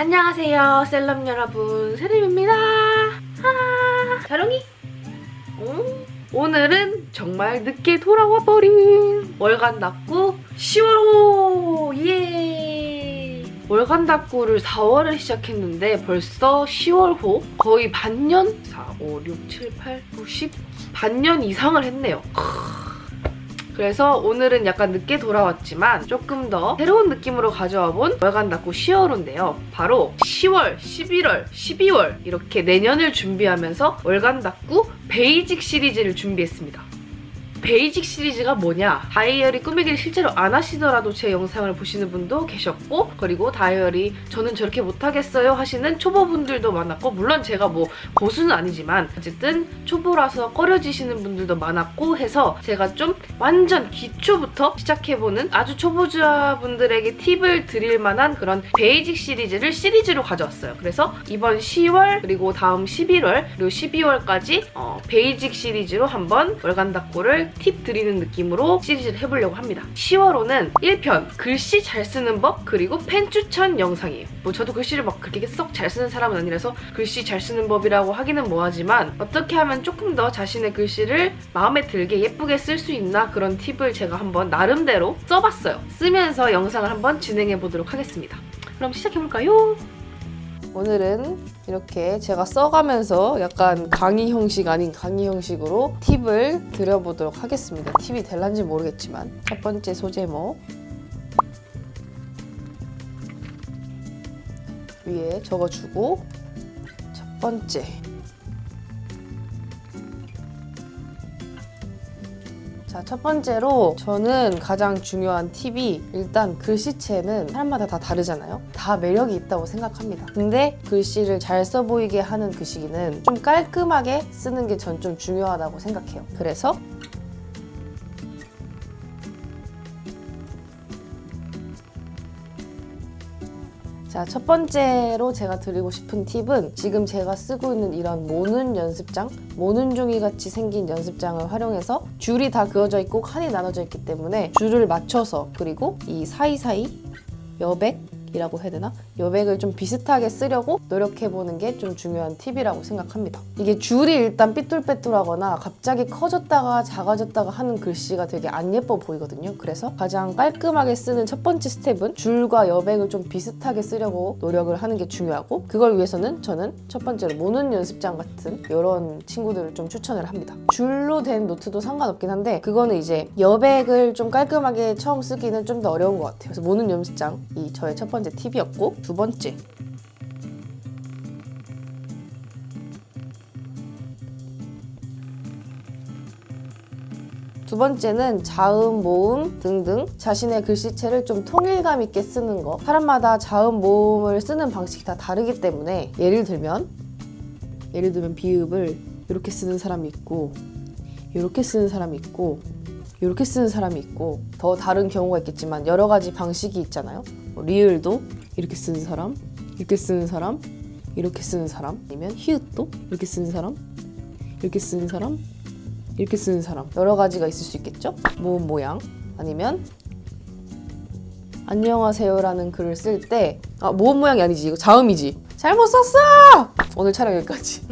안녕하세요 셀럽 여러분, 세림입니다. 자롱이? 오늘은 정말 늦게 돌아와 버린 월간 납구 10월호! 예! 월간 납구를 4월에 시작했는데 벌써 10월호? 거의 반년? 4, 5, 6, 7, 8, 9, 10? 반년 이상을 했네요. 그래서 오늘은 약간 늦게 돌아왔지만 조금 더 새로운 느낌으로 가져와 본 월간 납구 10월호인데요. 바로 10월, 11월, 12월 이렇게 내년을 준비하면서 월간 납구 베이직 시리즈를 준비했습니다. 베이직 시리즈가 뭐냐? 다이어리 꾸미기를 실제로 안 하시더라도 제 영상을 보시는 분도 계셨고, 그리고 다이어리 저는 저렇게 못하겠어요 하시는 초보분들도 많았고, 물론 제가 뭐 고수는 아니지만 어쨌든 초보라서 꺼려지시는 분들도 많았고 해서 제가 좀 완전 기초부터 시작해보는 아주 초보자분들에게 팁을 드릴 만한 그런 베이직 시리즈를 시리즈로 가져왔어요. 그래서 이번 10월 그리고 다음 11월 그리고 12월까지 베이직 시리즈로 한번 월간 납구를 팁 드리는 느낌으로 시리즈를 해보려고 합니다. 10월호는 1편 글씨 잘 쓰는 법 그리고 펜 추천 영상이에요. 뭐 저도 글씨를 막 그렇게 썩 잘 쓰는 사람은 아니라서 글씨 잘 쓰는 법이라고 하기는 뭐하지만 어떻게 하면 조금 더 자신의 글씨를 마음에 들게 예쁘게 쓸 수 있나 그런 팁을 제가 한번 나름대로 써봤어요. 쓰면서 영상을 한번 진행해보도록 하겠습니다. 그럼 시작해볼까요? 오늘은 이렇게 제가 써가면서 약간 강의 형식 아닌 강의 형식으로 팁을 드려보도록 하겠습니다. 팁이 될란지 모르겠지만 첫 번째 소제목 위에 적어주고, 첫 번째 첫 번째로 저는 가장 중요한 팁이, 일단 글씨체는 사람마다 다 다르잖아요. 다 매력이 있다고 생각합니다. 근데 글씨를 잘 써 보이게 하는 글씨기는 좀 깔끔하게 쓰는 게 전 좀 중요하다고 생각해요. 그래서 첫 번째로 제가 드리고 싶은 팁은, 지금 제가 쓰고 있는 이런 모눈 연습장, 모눈 종이 같이 생긴 연습장을 활용해서 줄이 다 그어져 있고 칸이 나눠져 있기 때문에 줄을 맞춰서, 그리고 이 사이사이 여백이라고 해야 되나? 여백을 좀 비슷하게 쓰려고 노력해보는 게 좀 중요한 팁이라고 생각합니다. 이게 줄이 일단 삐뚤빼뚤하거나 갑자기 커졌다가 작아졌다가 하는 글씨가 되게 안 예뻐 보이거든요. 그래서 가장 깔끔하게 쓰는 첫 번째 스텝은 줄과 여백을 좀 비슷하게 쓰려고 노력을 하는 게 중요하고, 그걸 위해서는 저는 첫 번째로 모눈 연습장 같은 이런 친구들을 좀 추천을 합니다. 줄로 된 노트도 상관없긴 한데 그거는 이제 여백을 좀 깔끔하게 처음 쓰기는 좀 더 어려운 것 같아요. 그래서 모눈 연습장이 저의 첫 번째 팁이었고, 두 번째 두 번째는 자음, 모음 등등 자신의 글씨체를 좀 통일감 있게 쓰는 거. 사람마다 자음, 모음을 쓰는 방식이 다 다르기 때문에 예를 들면 비읍을 이렇게 쓰는 사람이 있고, 이렇게 쓰는 사람이 있고, 이렇게 쓰는 사람이 있고, 더 다른 경우가 있겠지만 여러 가지 방식이 있잖아요. 리을도 이렇게 쓰는 사람, 이렇게 쓰는 사람, 이렇게 쓰는 사람, 아니면 히읗도 이렇게 쓰는 사람, 이렇게 쓰는 사람, 이렇게 쓰는 사람, 여러 가지가 있을 수 있겠죠? 모음 모양, 아니면 안녕하세요라는 글을 쓸 때 모음 모양이 아니지, 이거 자음이지. 잘못 썼어! 오늘 촬영 여기까지.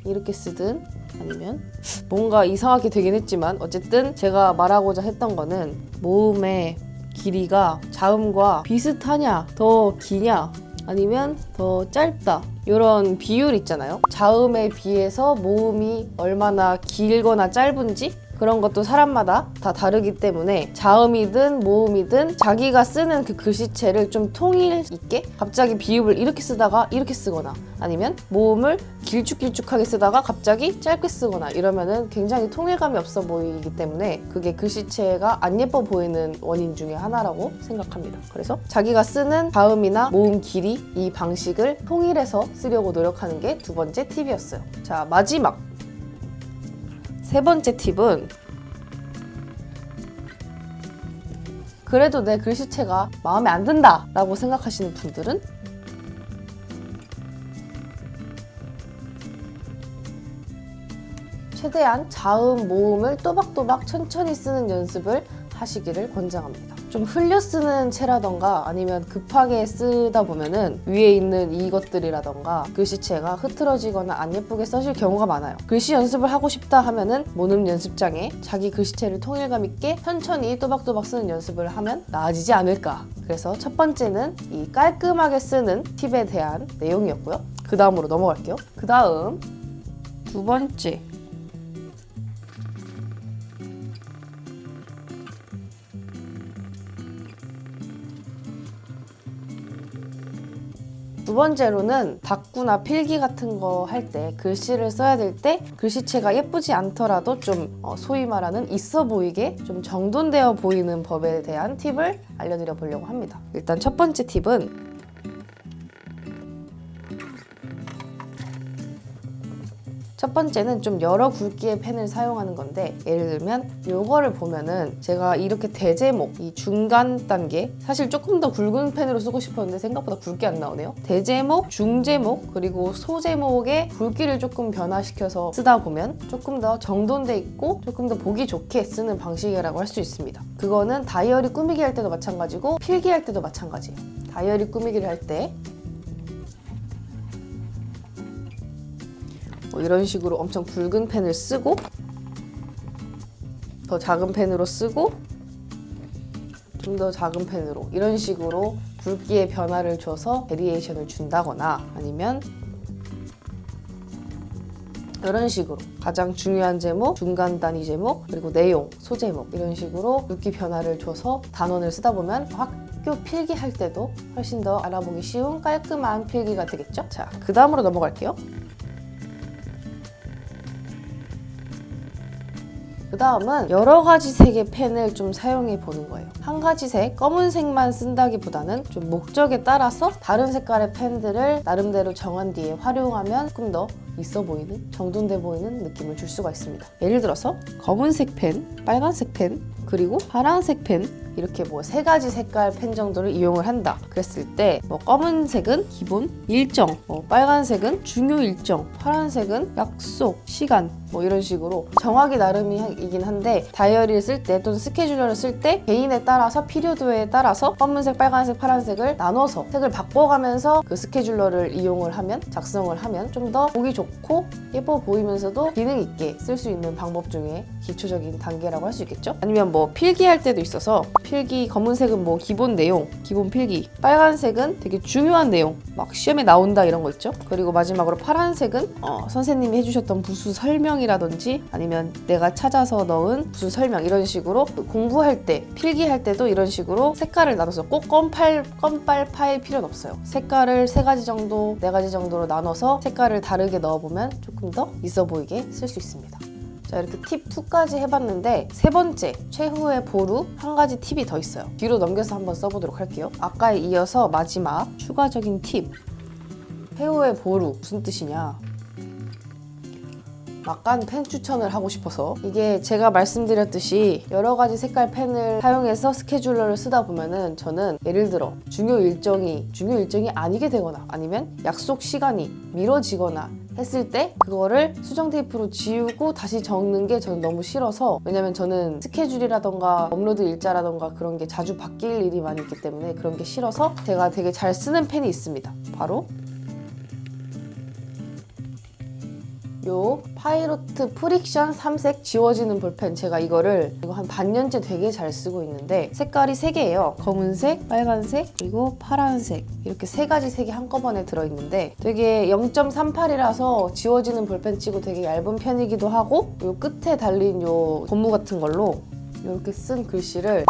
이렇게 쓰든, 아니면 뭔가 이상하게 되긴 했지만 어쨌든 제가 말하고자 했던 거는, 모음의 길이가 자음과 비슷하냐, 더 기냐, 아니면 더 짧다, 이런 비율 있잖아요. 자음에 비해서 모음이 얼마나 길거나 짧은지 그런 것도 사람마다 다 다르기 때문에 자음이든 모음이든 자기가 쓰는 그 글씨체를 좀 통일 있게, 갑자기 비읍을 이렇게 쓰다가 이렇게 쓰거나, 아니면 모음을 길쭉길쭉하게 쓰다가 갑자기 짧게 쓰거나 이러면은 굉장히 통일감이 없어 보이기 때문에 그게 글씨체가 안 예뻐 보이는 원인 중에 하나라고 생각합니다. 그래서 자기가 쓰는 자음이나 모음 길이, 이 방식을 통일해서 쓰려고 노력하는 게 두 번째 팁이었어요. 자, 마지막 세 번째 팁은, 그래도 내 글씨체가 마음에 안 든다 라고 생각하시는 분들은 최대한 자음, 모음을 또박또박 천천히 쓰는 연습을 하시기를 권장합니다. 좀 흘려 쓰는 채라던가 아니면 급하게 쓰다 보면은 위에 있는 이것들이라던가 글씨체가 흐트러지거나 안 예쁘게 써질 경우가 많아요. 글씨 연습을 하고 싶다 하면은 모는 연습장에 자기 글씨체를 통일감 있게 천천히 또박또박 쓰는 연습을 하면 나아지지 않을까. 그래서 첫 번째는 이 깔끔하게 쓰는 팁에 대한 내용이었고요. 그 다음으로 넘어갈게요. 그 다음 두 번째, 두 번째로는 닥구나 필기 같은 거 할 때 글씨를 써야 될 때 글씨체가 예쁘지 않더라도 좀 소위 말하는 있어 보이게 좀 정돈되어 보이는 법에 대한 팁을 알려드려 보려고 합니다. 일단 첫 번째 팁은 첫 번째는 좀 여러 굵기의 펜을 사용하는 건데, 예를 들면 요거를 보면은 제가 이렇게 대제목, 이 중간 단계, 사실 조금 더 굵은 펜으로 쓰고 싶었는데 생각보다 굵게 안 나오네요. 대제목, 중제목, 그리고 소제목의 굵기를 조금 변화시켜서 쓰다 보면 조금 더 정돈돼 있고 조금 더 보기 좋게 쓰는 방식이라고 할 수 있습니다. 그거는 다이어리 꾸미기 할 때도 마찬가지고 필기할 때도 마찬가지예요. 다이어리 꾸미기를 할 때 이런 식으로 엄청 굵은 펜을 쓰고 더 작은 펜으로 쓰고 좀 더 작은 펜으로 이런 식으로 굵기의 변화를 줘서 베리에이션을 준다거나, 아니면 이런 식으로 가장 중요한 제목, 중간 단위 제목, 그리고 내용, 소제목 이런 식으로 굵기 변화를 줘서 단원을 쓰다 보면 학교 필기할 때도 훨씬 더 알아보기 쉬운 깔끔한 필기가 되겠죠? 자, 그 다음으로 넘어갈게요. 그 다음은 여러 가지 색의 펜을 좀 사용해 보는 거예요. 한 가지 색, 검은색만 쓴다기보다는 좀 목적에 따라서 다른 색깔의 펜들을 나름대로 정한 뒤에 활용하면 조금 더 있어 보이는, 정돈돼 보이는 느낌을 줄 수가 있습니다. 예를 들어서 검은색 펜, 빨간색 펜, 그리고 파란색 펜, 이렇게 뭐 세 가지 색깔 펜 정도를 이용을 한다 그랬을 때 검은색은 기본 일정, 빨간색은 중요 일정, 파란색은 약속, 시간 이런 식으로 정하기 나름이긴 한데, 다이어리를 쓸 때 또는 스케줄러를 쓸 때 개인에 따라서 필요도에 따라서 검은색, 빨간색, 파란색을 나눠서 색을 바꿔가면서 그 스케줄러를 이용을 하면, 작성을 하면 좀 더 보기 좋고 예뻐 보이면서도 기능 있게 쓸 수 있는 방법 중에 기초적인 단계라고 할 수 있겠죠. 아니면 필기할 때도 있어서 필기 검은색은 기본 내용, 기본 필기, 빨간색은 되게 중요한 내용, 막 시험에 나온다 이런 거 있죠. 그리고 마지막으로 파란색은 선생님이 해주셨던 부수 설명이라든지 아니면 내가 찾아서 넣은 부수 설명, 이런 식으로 공부할 때, 필기할 때도 이런 식으로 색깔을 나눠서 꼭 껌빨 파일 필요는 없어요. 색깔을 3가지 정도, 4가지 정도로 나눠서 색깔을 다르게 넣어보면 조금 더 있어 보이게 쓸 수 있습니다. 자, 이렇게 팁 2까지 해봤는데, 세 번째, 최후의 보루 한 가지 팁이 더 있어요. 뒤로 넘겨서 한번 써보도록 할게요. 아까에 이어서 마지막 추가적인 팁. 최후의 보루 무슨 뜻이냐? 막간 펜 추천을 하고 싶어서, 이게 제가 말씀드렸듯이 여러 가지 색깔 펜을 사용해서 스케줄러를 쓰다 보면은 저는 예를 들어 중요 일정이 아니게 되거나 아니면 약속 시간이 미뤄지거나 했을 때 그거를 수정 테이프로 지우고 다시 적는 게 저는 너무 싫어서, 왜냐면 저는 스케줄이라던가 업로드 일자라던가 그런 게 자주 바뀔 일이 많이 있기 때문에 그런 게 싫어서 제가 되게 잘 쓰는 펜이 있습니다. 바로 요 파이로트 프릭션 3색 지워지는 볼펜. 제가 이거 한 반년째 되게 잘 쓰고 있는데, 색깔이 3개예요. 검은색, 빨간색, 그리고 파란색, 이렇게 3가지 색이 한꺼번에 들어있는데 되게 0.38이라서 지워지는 볼펜 치고 되게 얇은 편이기도 하고, 요 끝에 달린 요 고무 같은 걸로 이렇게 쓴 글씨를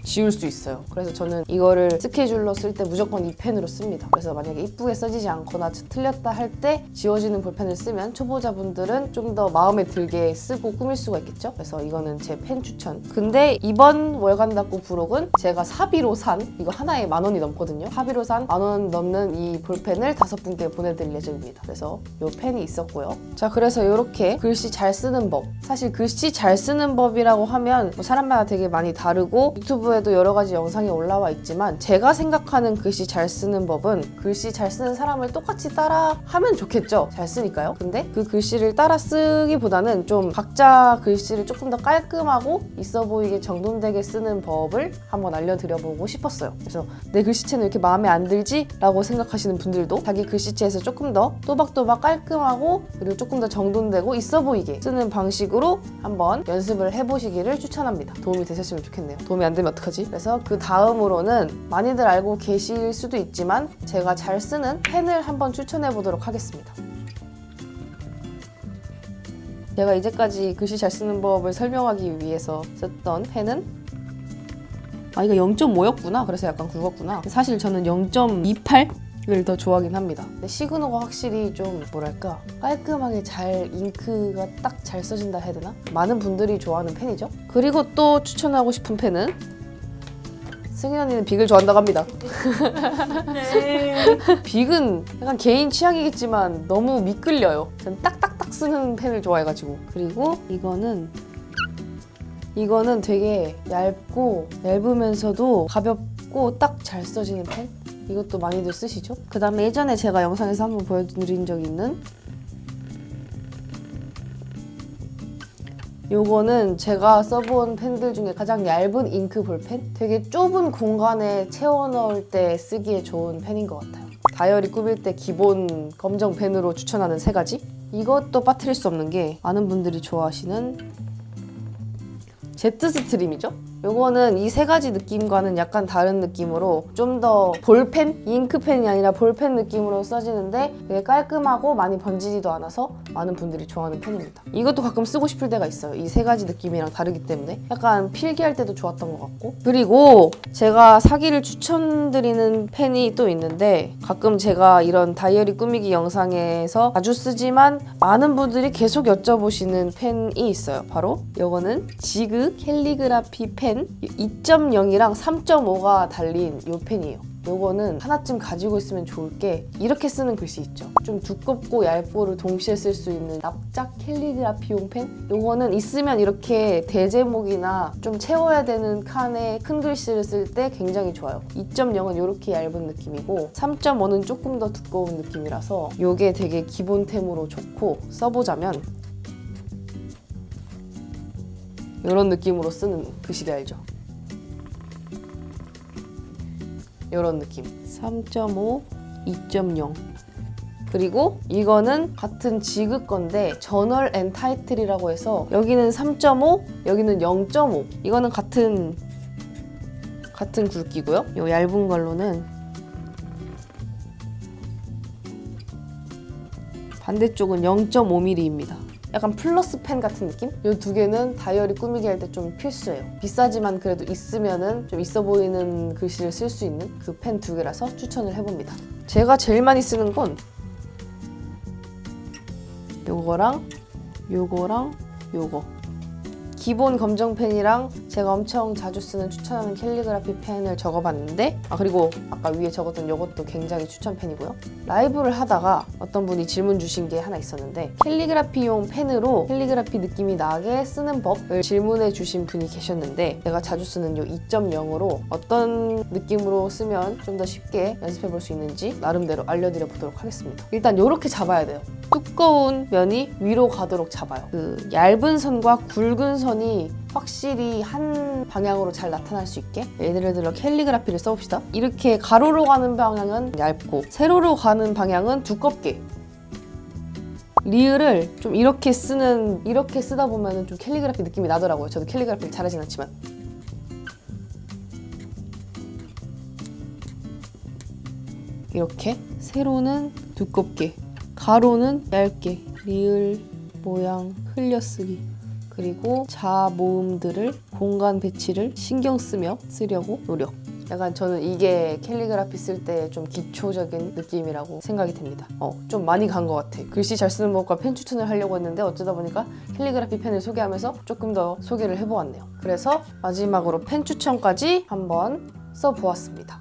지울 수 있어요. 그래서 저는 이거를 스케줄러 쓸 때 무조건 이 펜으로 씁니다. 그래서 만약에 이쁘게 써지지 않거나 틀렸다 할 때 지워지는 볼펜을 쓰면 초보자분들은 좀 더 마음에 들게 쓰고 꾸밀 수가 있겠죠. 그래서 이거는 제 펜 추천. 근데 이번 월간 닦고 부록은 제가 사비로 산, 이거 하나에 10,000원이 넘거든요. 사비로 산 10,000원 넘는 이 볼펜을 5분께 보내드릴 예정입니다. 그래서 이 펜이 있었고요. 자, 그래서 이렇게 글씨 잘 쓰는 법. 사실 글씨 잘 쓰는 법이라고 하면 사람마다 되게 많이 다르고, 유튜브에도 인터넷에도 여러 가지 영상이 올라와 있지만 제가 생각하는 글씨 잘 쓰는 법은 글씨 잘 쓰는 사람을 똑같이 따라 하면 좋겠죠. 잘 쓰니까요. 근데 그 글씨를 따라 쓰기보다는 좀 각자 글씨를 조금 더 깔끔하고 있어 보이게 정돈되게 쓰는 법을 한번 알려드려보고 싶었어요. 그래서 내 글씨체는 왜 이렇게 마음에 안 들지? 라고 생각하시는 분들도 자기 글씨체에서 조금 더 또박또박 깔끔하고 그리고 조금 더 정돈되고 있어 보이게 쓰는 방식으로 한번 연습을 해보시기를 추천합니다. 도움이 되셨으면 좋겠네요. 도움이 안 되면 어떡하지? 그래서 그 다음으로는 많이들 알고 계실 수도 있지만 제가 잘 쓰는 펜을 한번 추천해 보도록 하겠습니다. 제가 이제까지 글씨 잘 쓰는 법을 설명하기 위해서 썼던 펜은 이거 0.5였구나. 그래서 약간 굵었구나. 사실 저는 0.28을 더 좋아하긴 합니다. 근데 시그노가 확실히 좀 뭐랄까 깔끔하게 잘 잉크가 딱 잘 써진다 해야 되나? 많은 분들이 좋아하는 펜이죠. 그리고 또 추천하고 싶은 펜은 승인 언니는 빅을 좋아한다고 합니다. 빅은 약간 개인 취향이겠지만 너무 미끌려요. 전 딱딱딱 쓰는 펜을 좋아해가지고. 그리고 이거는 되게 얇으면서도 가볍고 딱 잘 써지는 펜? 이것도 많이들 쓰시죠? 그 다음에 예전에 제가 영상에서 한번 보여드린 적이 있는 요거는 제가 써본 펜들 중에 가장 얇은 잉크 볼펜? 되게 좁은 공간에 채워넣을 때 쓰기에 좋은 펜인 것 같아요. 다이어리 꾸밀 때 기본 검정 펜으로 추천하는 3가지? 이것도 빠뜨릴 수 없는 게 많은 분들이 좋아하시는 제트 스트림이죠? 요거는 이 3가지 느낌과는 약간 다른 느낌으로 좀 더 볼펜? 잉크펜이 아니라 볼펜 느낌으로 써지는데 되게 깔끔하고 많이 번지지도 않아서 많은 분들이 좋아하는 펜입니다. 이것도 가끔 쓰고 싶을 때가 있어요. 이 3가지 느낌이랑 다르기 때문에 약간 필기할 때도 좋았던 것 같고. 그리고 제가 사기를 추천드리는 펜이 또 있는데 가끔 제가 이런 다이어리 꾸미기 영상에서 자주 쓰지만 많은 분들이 계속 여쭤보시는 펜이 있어요. 바로 요거는 지그 캘리그라피 펜 2.0이랑 3.5가 달린 이 펜이에요. 요거는 하나쯤 가지고 있으면 좋을 게 이렇게 쓰는 글씨 있죠. 좀 두껍고 얇고를 동시에 쓸 수 있는 납작 캘리그라피용 펜? 요거는 있으면 이렇게 대제목이나 좀 채워야 되는 칸에 큰 글씨를 쓸 때 굉장히 좋아요. 2.0은 이렇게 얇은 느낌이고 3.5는 조금 더 두꺼운 느낌이라서 요게 되게 기본템으로 좋고 써보자면 이런 느낌으로 쓰는 글씨들 알죠? 이런 느낌 3.5, 2.0 그리고 이거는 같은 지그 건데 저널 앤 타이틀이라고 해서 여기는 3.5, 여기는 0.5 이거는 같은 굵기고요. 이 얇은 걸로는 반대쪽은 0.5mm입니다. 약간 플러스 펜 같은 느낌? 이 2개는 다이어리 꾸미기 할 때 좀 필수예요. 비싸지만 그래도 있으면은 좀 있어 보이는 글씨를 쓸 수 있는 그 펜 2개라서 추천을 해봅니다. 제가 제일 많이 쓰는 건 요거랑 요거. 기본 검정펜이랑 제가 엄청 자주 쓰는 추천하는 캘리그라피 펜을 적어봤는데 그리고 아까 위에 적었던 요것도 굉장히 추천펜이고요. 라이브를 하다가 어떤 분이 질문 주신 게 하나 있었는데 캘리그라피용 펜으로 캘리그라피 느낌이 나게 쓰는 법을 질문해 주신 분이 계셨는데 제가 자주 쓰는 요 2.0으로 어떤 느낌으로 쓰면 좀 더 쉽게 연습해 볼 수 있는지 나름대로 알려드려 보도록 하겠습니다. 일단 요렇게 잡아야 돼요. 두꺼운 면이 위로 가도록 잡아요. 그 얇은 선과 굵은 선이 확실히 한 방향으로 잘 나타날 수 있게 예를 들어 캘리그라피를 써봅시다. 이렇게 가로로 가는 방향은 얇고 세로로 가는 방향은 두껍게 리을을 좀 이렇게 쓰다 보면 좀 캘리그라피 느낌이 나더라고요. 저도 캘리그라피를 잘하진 않지만 이렇게 세로는 두껍게 가로는 얇게 리을 모양 흘려쓰기 그리고 자 모음들을 공간 배치를 신경 쓰며 쓰려고 노력. 약간 저는 이게 캘리그라피 쓸 때 좀 기초적인 느낌이라고 생각이 됩니다. 좀 많이 간 것 같아. 글씨 잘 쓰는 법과 펜 추천을 하려고 했는데 어쩌다 보니까 캘리그라피 펜을 소개하면서 조금 더 소개를 해보았네요. 그래서 마지막으로 펜 추천까지 한번 써보았습니다.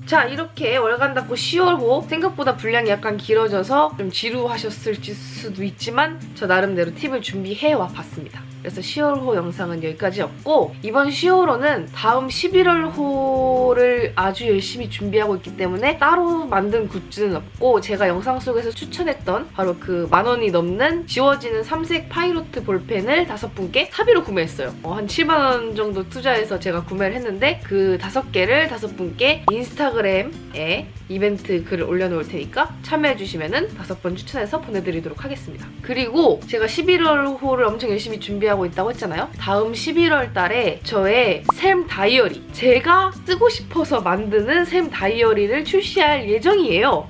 자, 이렇게 월간 닫고 10월호 생각보다 분량이 약간 길어져서 좀 지루하셨을 수도 있지만 저 나름대로 팁을 준비해와 봤습니다. 그래서 10월호 영상은 여기까지였고, 이번 10월호는 다음 11월호를 아주 열심히 준비하고 있기 때문에 따로 만든 굿즈는 없고, 제가 영상 속에서 추천했던 바로 그 10,000원이 넘는 지워지는 삼색 파이로트 볼펜을 5분께 사비로 구매했어요. 한 7만원 정도 투자해서 제가 구매를 했는데, 그 5개를 5분께 인스타그램에 이벤트 글을 올려놓을 테니까 참여해주시면은 5번 추천해서 보내드리도록 하겠습니다. 그리고 제가 11월호를 엄청 열심히 준비하고 있다고 했잖아요. 다음 11월 달에 저의 샘 다이어리, 제가 쓰고 싶어서 만드는 샘 다이어리를 출시할 예정이에요.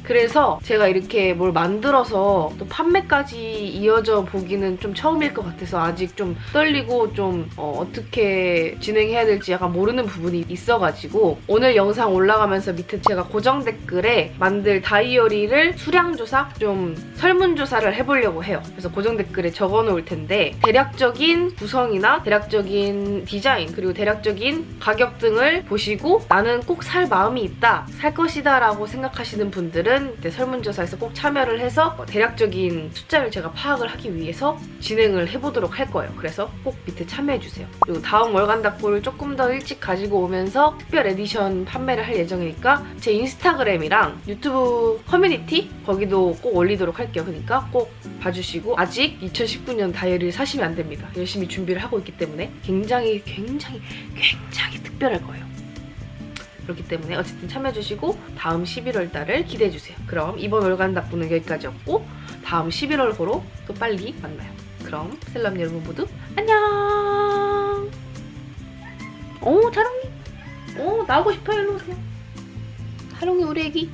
그래서 제가 이렇게 뭘 만들어서 또 판매까지 이어져 보기는 좀 처음일 것 같아서 아직 좀 떨리고 좀 어떻게 진행해야 될지 약간 모르는 부분이 있어가지고, 오늘 영상 올라가면서 밑에 제가 고정 댓글에 만들 다이어리를 수량조사, 좀 설문조사를 해보려고 해요. 그래서 고정 댓글에 적어놓을 텐데, 대략적인 구성이나 대략적인 디자인 그리고 대략적인 가격 등을 보시고 나는 꼭 살 마음이 있다, 살 것이다 라고 생각하시는 분들은 설문조사에서 꼭 참여를 해서 대략적인 숫자를 제가 파악을 하기 위해서 진행을 해보도록 할 거예요. 그래서 꼭 밑에 참여해주세요. 그리고 다음 월간 닫고를 조금 더 일찍 가지고 오면서 특별 에디션 판매를 할 예정이니까 제 인스타그램이랑 유튜브 커뮤니티 거기도 꼭 올리도록 할게요. 그러니까 꼭 봐주시고, 아직 2019년 다이어리를 사시면 안 됩니다. 열심히 준비를 하고 있기 때문에 굉장히 특별할 거예요. 그렇기 때문에 어쨌든 참여해주시고 다음 11월 달을 기대해주세요. 그럼 이번 월간 닫고는 여기까지였고, 다음 11월호로 또 빨리 만나요. 그럼 셀럽 여러분 모두 안녕. 오, 자롱이. 오, 나오고 싶어요. 일로 오세요. 하롱이 우리 애기.